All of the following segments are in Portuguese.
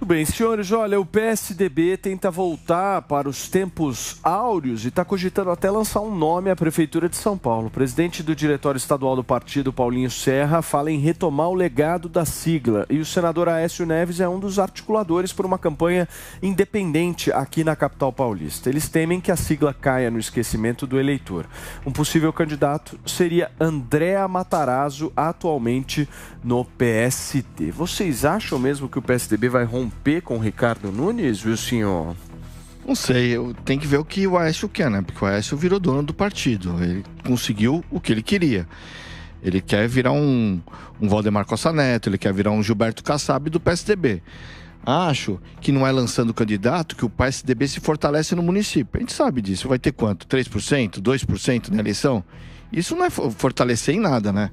Muito bem, senhores, olha, o PSDB tenta voltar para os tempos áureos e está cogitando até lançar um nome à Prefeitura de São Paulo. O presidente do Diretório Estadual do partido, Paulinho Serra, fala em retomar o legado da sigla. E o senador Aécio Neves é um dos articuladores por uma campanha independente aqui na capital paulista. Eles temem que a sigla caia no esquecimento do eleitor. Um possível candidato seria Andréa Matarazzo, atualmente no PSD. Vocês acham mesmo que o PSDB vai romper com o Ricardo Nunes, viu, senhor? Não sei, eu tenho que ver o que o Aécio quer, né? Porque o Aécio virou dono do partido, ele conseguiu o que ele queria. Ele quer virar um Valdemar Costa Neto, ele quer virar um Gilberto Kassab do PSDB. Acho que não é lançando candidato que o PSDB se fortalece no município. A gente sabe disso, vai ter quanto? 3%, 2% na eleição? Isso não é fortalecer em nada, né?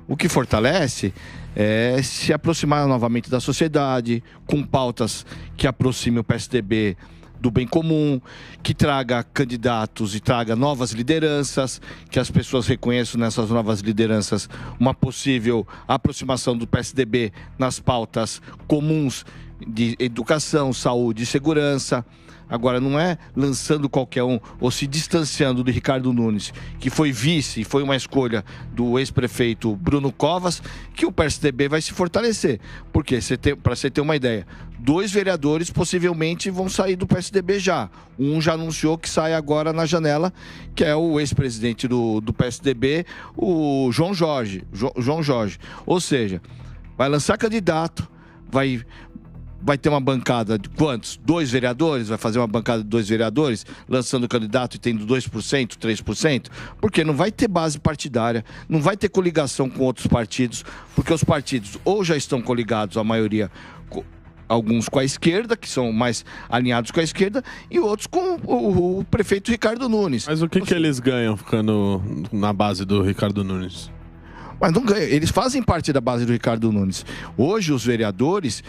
O que fortalece é se aproximar novamente da sociedade, com pautas que aproximem o PSDB do bem comum, que traga candidatos e traga novas lideranças, que as pessoas reconheçam nessas novas lideranças uma possível aproximação do PSDB nas pautas comuns de educação, saúde e segurança. Agora, não é lançando qualquer um ou se distanciando do Ricardo Nunes, que foi vice e foi uma escolha do ex-prefeito Bruno Covas, que o PSDB vai se fortalecer. Porque, para você ter uma ideia, 2 vereadores possivelmente vão sair do PSDB já. Um já anunciou que sai agora na janela, que é o ex-presidente do PSDB, o João Jorge. Ou seja, vai lançar candidato, vai ter uma bancada de quantos? 2 vereadores? Vai fazer uma bancada de 2 vereadores, lançando candidato e tendo 2%, 3%? Porque não vai ter base partidária, não vai ter coligação com outros partidos, porque os partidos ou já estão coligados, a maioria, alguns com a esquerda, que são mais alinhados com a esquerda, e outros com o prefeito Ricardo Nunes. Mas o que eles ganham ficando na base do Ricardo Nunes? Mas não ganham, eles fazem parte da base do Ricardo Nunes. Hoje os vereadores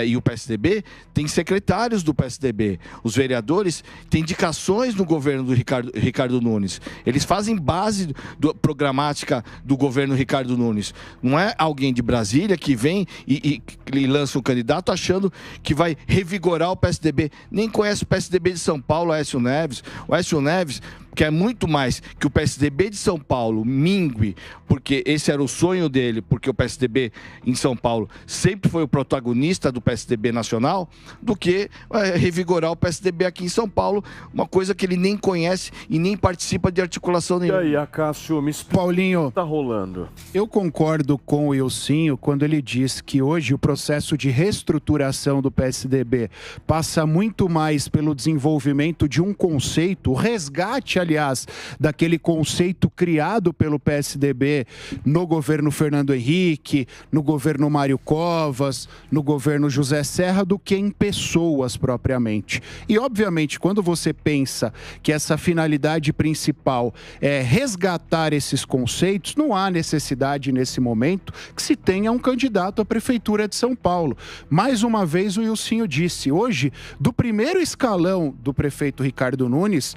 e o PSDB têm secretários do PSDB. Os vereadores têm indicações no governo do Ricardo Nunes. Eles fazem base programática do governo Ricardo Nunes. Não é alguém de Brasília que vem e lança um candidato achando que vai revigorar o PSDB. Nem conhece o PSDB de São Paulo, Aécio Neves. O Aécio Neves quer muito mais que o PSDB de São Paulo mingue, porque esse era o sonho dele, porque o PSDB em São Paulo sempre foi o protagonista do PSDB nacional, do que revigorar o PSDB aqui em São Paulo, uma coisa que ele nem conhece e nem participa de articulação nenhuma. E aí, Acácio, me explica, Paulinho, o que está rolando? Eu concordo com o Ilcinho quando ele diz que hoje o processo de reestruturação do PSDB passa muito mais pelo desenvolvimento de um conceito, o resgate, aliás, daquele conceito criado pelo PSDB no governo Fernando Henrique, no governo Mário Covas, no governo José Serra, do que em pessoas propriamente. E, obviamente, quando você pensa que essa finalidade principal é resgatar esses conceitos, não há necessidade, nesse momento, que se tenha um candidato à Prefeitura de São Paulo. Mais uma vez, o Ilcinho disse, hoje, do primeiro escalão do prefeito Ricardo Nunes,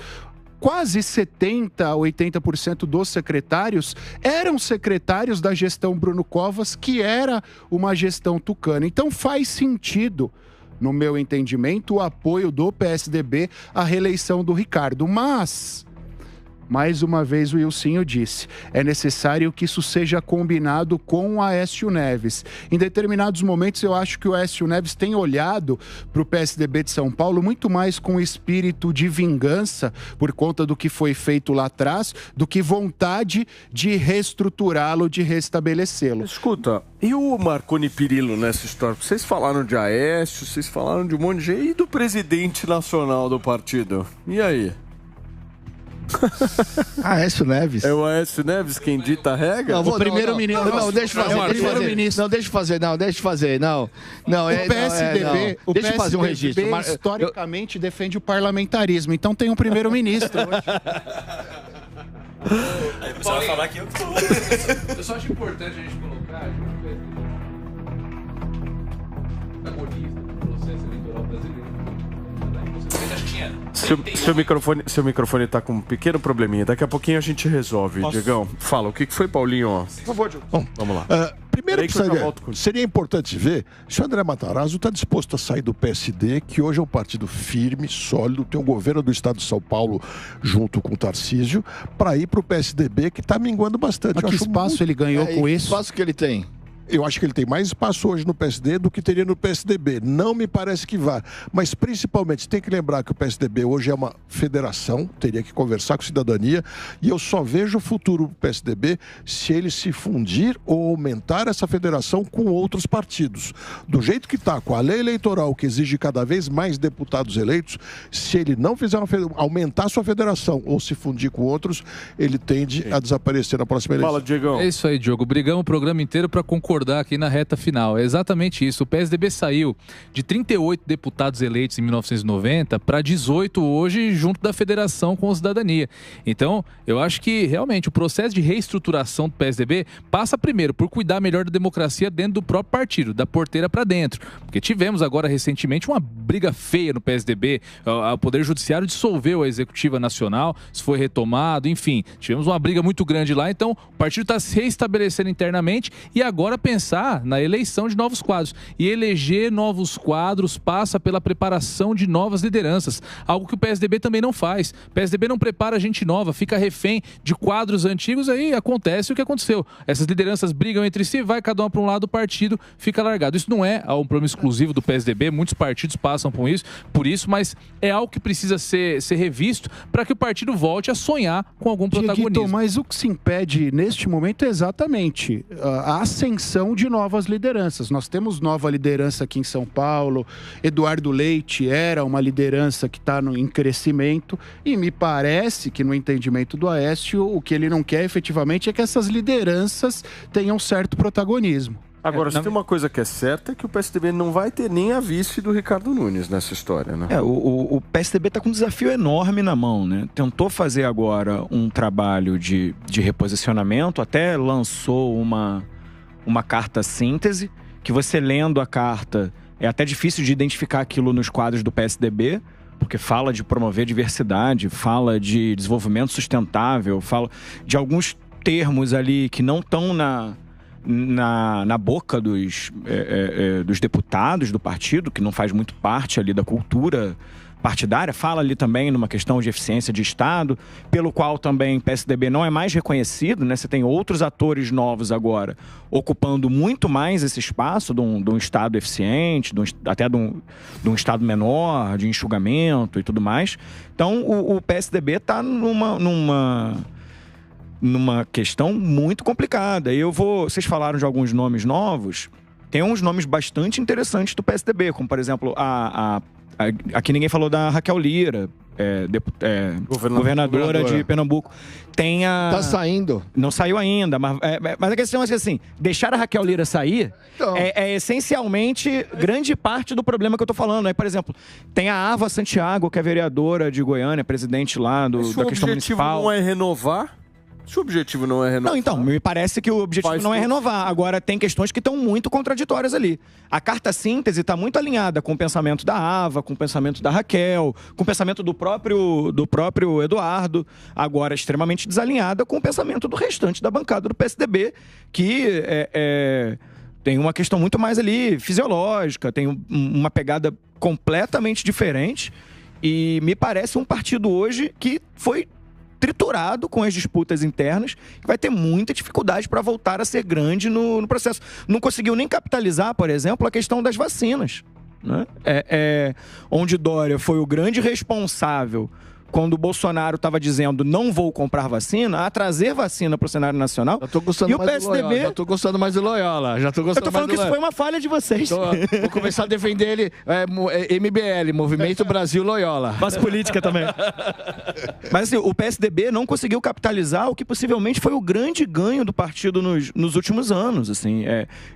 quase 70% a 80% dos secretários eram secretários da gestão Bruno Covas, que era uma gestão tucana. Então faz sentido, no meu entendimento, o apoio do PSDB à reeleição do Ricardo. Mas, mais uma vez o Ilcinho disse, é necessário que isso seja combinado com o Aécio Neves. Em determinados momentos eu acho que o Aécio Neves tem olhado para o PSDB de São Paulo muito mais com espírito de vingança por conta do que foi feito lá atrás, do que vontade de reestruturá-lo, de restabelecê-lo. Escuta, e o Marconi Perillo nessa história? Vocês falaram de Aécio, vocês falaram de um monte de gente, e do presidente nacional do partido? E aí? Aécio Neves. É o Aécio Neves quem dita a regra? Não, primeiro-ministro. Não, deixa eu fazer. Não, deixa eu fazer. Não, o PSDB, deixa eu fazer um registro. Historicamente defende o parlamentarismo, então tem um primeiro-ministro hoje. Aí você vai falar que eu Eu só acho importante a gente colocar protagonista do processo eleitoral brasileiro. Você acho que tinha Seu microfone tá com um pequeno probleminha. Daqui a pouquinho a gente resolve, Diegão. Fala, o que foi, Paulinho? Por favor, Diego. Vamos lá. Primeiro seria importante ver se o André Matarazzo está disposto a sair do PSD, que hoje é um partido firme, sólido, tem um governo do estado de São Paulo junto com o Tarcísio, para ir para o PSDB, que está minguando bastante. Mas que espaço ele ganhou com isso? Que espaço que ele tem? Eu acho que ele tem mais espaço hoje no PSD do que teria no PSDB. Não me parece que vá. Mas, principalmente, tem que lembrar que o PSDB hoje é uma federação, teria que conversar com a cidadania, e eu só vejo o futuro do PSDB se ele se fundir ou aumentar essa federação com outros partidos. Do jeito que está, com a lei eleitoral que exige cada vez mais deputados eleitos, se ele não fizer aumentar sua federação ou se fundir com outros, ele tende a desaparecer na próxima eleição. Fala, Diegão. É isso aí, Diogo. Brigamos o programa inteiro para concordar aqui na reta final. É exatamente isso. O PSDB saiu de 38 deputados eleitos em 1990 para 18 hoje, junto da federação com a cidadania. Então, eu acho que realmente o processo de reestruturação do PSDB passa primeiro por cuidar melhor da democracia dentro do próprio partido, da porteira para dentro. Porque tivemos agora recentemente uma briga feia no PSDB, o Poder Judiciário dissolveu a Executiva Nacional, isso foi retomado, enfim, tivemos uma briga muito grande lá, então o partido está se reestabelecendo internamente e agora pensar na eleição de novos quadros. E eleger novos quadros passa pela preparação de novas lideranças, algo que o PSDB também não faz. O PSDB não prepara gente nova, fica refém de quadros antigos, aí acontece o que aconteceu. Essas lideranças brigam entre si, vai cada uma para um lado do partido, fica largado. Isso não é um problema exclusivo do PSDB, muitos partidos passam por isso, mas é algo que precisa ser revisto para que o partido volte a sonhar com algum protagonismo. Dieguito, mas o que se impede neste momento é exatamente a ascensão de novas lideranças. Nós temos nova liderança aqui em São Paulo, Eduardo Leite era uma liderança que está em crescimento e me parece que no entendimento do Aécio, o que ele não quer efetivamente é que essas lideranças tenham certo protagonismo. Agora, se tem uma coisa que é certa, é que o PSDB não vai ter nem a vice do Ricardo Nunes nessa história, né? O PSDB está com um desafio enorme na mão, né? Tentou fazer agora um trabalho de reposicionamento, até lançou uma carta síntese, que você lendo a carta, é até difícil de identificar aquilo nos quadros do PSDB, porque fala de promover diversidade, fala de desenvolvimento sustentável, fala de alguns termos ali que não estão na boca dos deputados do partido, que não faz muito parte ali da cultura partidária, fala ali também numa questão de eficiência de Estado, pelo qual também o PSDB não é mais reconhecido, né? Você tem outros atores novos agora ocupando muito mais esse espaço de um Estado eficiente, até de um Estado menor, de enxugamento e tudo mais. Então o PSDB está numa questão muito complicada. Vocês falaram de alguns nomes novos, tem uns nomes bastante interessantes do PSDB, como por exemplo aqui ninguém falou da Raquel Lira, governadora de Pernambuco. Tá saindo. Não saiu ainda, mas a questão é que assim, deixar a Raquel Lira sair é essencialmente grande parte do problema que eu tô falando. Aí, por exemplo, tem a Ava Santiago, que é vereadora de Goiânia, presidente lá da questão municipal. O objetivo não é renovar? Se o objetivo não é renovar... Não, então, me parece que o objetivo não é renovar. Agora, tem questões que estão muito contraditórias ali. A carta síntese está muito alinhada com o pensamento da Ava, com o pensamento da Raquel, com o pensamento do próprio Eduardo, agora extremamente desalinhada com o pensamento do restante da bancada do PSDB, que tem uma questão muito mais ali fisiológica, tem uma pegada completamente diferente, e me parece um partido hoje que foi triturado com as disputas internas, que vai ter muita dificuldade para voltar a ser grande no processo. Não conseguiu nem capitalizar, por exemplo, a questão das vacinas, né? Onde Dória foi o grande responsável quando o Bolsonaro estava dizendo não vou comprar vacina, a trazer vacina para o cenário nacional. Já tô gostando mais do Loyola. Já tô gostando mais do Loyola. Eu tô falando que isso foi uma falha de vocês. Vou começar a defender ele, MBL, Movimento Brasil Loyola. Faço política também. Mas assim, o PSDB não conseguiu capitalizar o que possivelmente foi o grande ganho do partido nos últimos anos. Assim,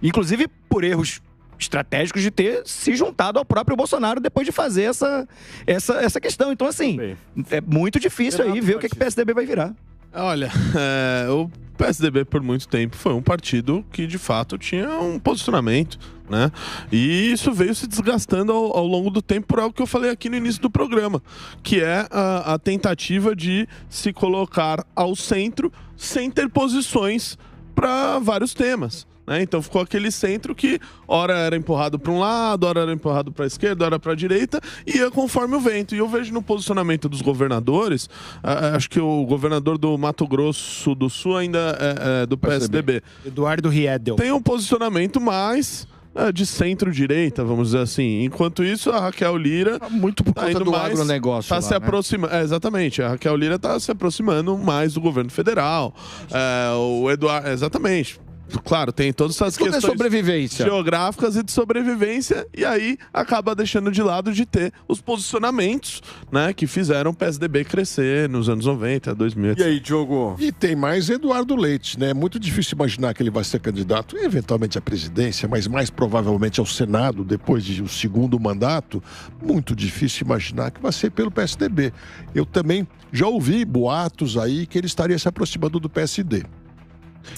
inclusive por erros estratégicos de ter se juntado ao próprio Bolsonaro depois de fazer essa questão. Então, assim, é muito difícil aí ver o que o PSDB vai virar. Olha, o PSDB por muito tempo foi um partido que de fato tinha um posicionamento, né? E isso veio se desgastando ao longo do tempo por algo que eu falei aqui no início do programa, que é a tentativa de se colocar ao centro sem ter posições para vários temas. Então ficou aquele centro que ora era empurrado para um lado, ora era empurrado para a esquerda, ora para a direita, e ia conforme o vento. E eu vejo no posicionamento dos governadores, acho que o governador do Mato Grosso do Sul ainda é do PSDB. Eduardo Riedel. Tem um posicionamento mais de centro-direita, vamos dizer assim. Enquanto isso, a Raquel Lira... Muito por conta do agronegócio Está se aproximando. Exatamente. A Raquel Lira está se aproximando mais do governo federal. O Eduardo... Exatamente. Claro, tem todas essas questões sobrevivência. geográficas e de sobrevivência, e aí acaba deixando de lado de ter os posicionamentos, né, que fizeram o PSDB crescer nos anos 90, 2000. E aí, Diogo? E tem mais Eduardo Leite, né? É muito difícil imaginar que ele vai ser candidato, eventualmente à presidência, mas mais provavelmente ao Senado, depois de um segundo mandato. Muito difícil imaginar que vai ser pelo PSDB. Eu também já ouvi boatos aí que ele estaria se aproximando do PSD.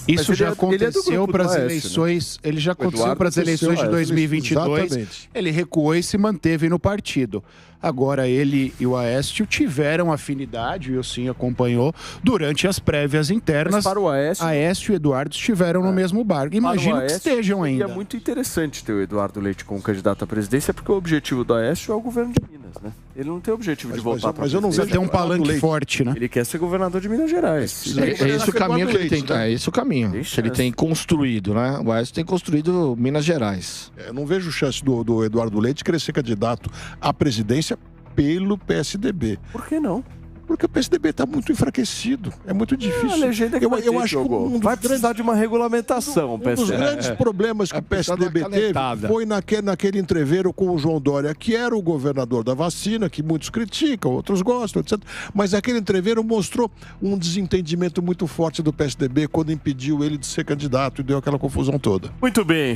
Isso já aconteceu para as eleições. Ele já aconteceu para as eleições de 2022. Exatamente. Ele recuou e se manteve no partido. Agora, ele e o Aécio tiveram afinidade, o Ilcim acompanhou, durante as prévias internas. Mas para o Aécio e Eduardo estiveram no mesmo barco. Imagino que estejam ainda. É muito interessante ter o Eduardo Leite como candidato à presidência, porque o objetivo do Aécio é o governo de Minas, né? Ele não tem o objetivo de voltar para a presidência. Mas eu não vejo ter um palanque forte, né? Ele quer ser governador de Minas Gerais. É esse o caminho que ele tem. É esse o caminho que ele tem construído, né? O Aécio tem construído Minas Gerais. Eu não vejo chance do Eduardo Leite querer ser candidato à presidência pelo PSDB. Por que não? Porque o PSDB está muito enfraquecido. É muito difícil. A legenda que eu acho que vai precisar de uma regulamentação. Um dos grandes problemas que o PSDB teve foi naquele entreveiro com o João Dória, que era o governador da vacina, que muitos criticam, outros gostam, etc. Mas aquele entreveiro mostrou um desentendimento muito forte do PSDB quando impediu ele de ser candidato e deu aquela confusão toda. Muito bem.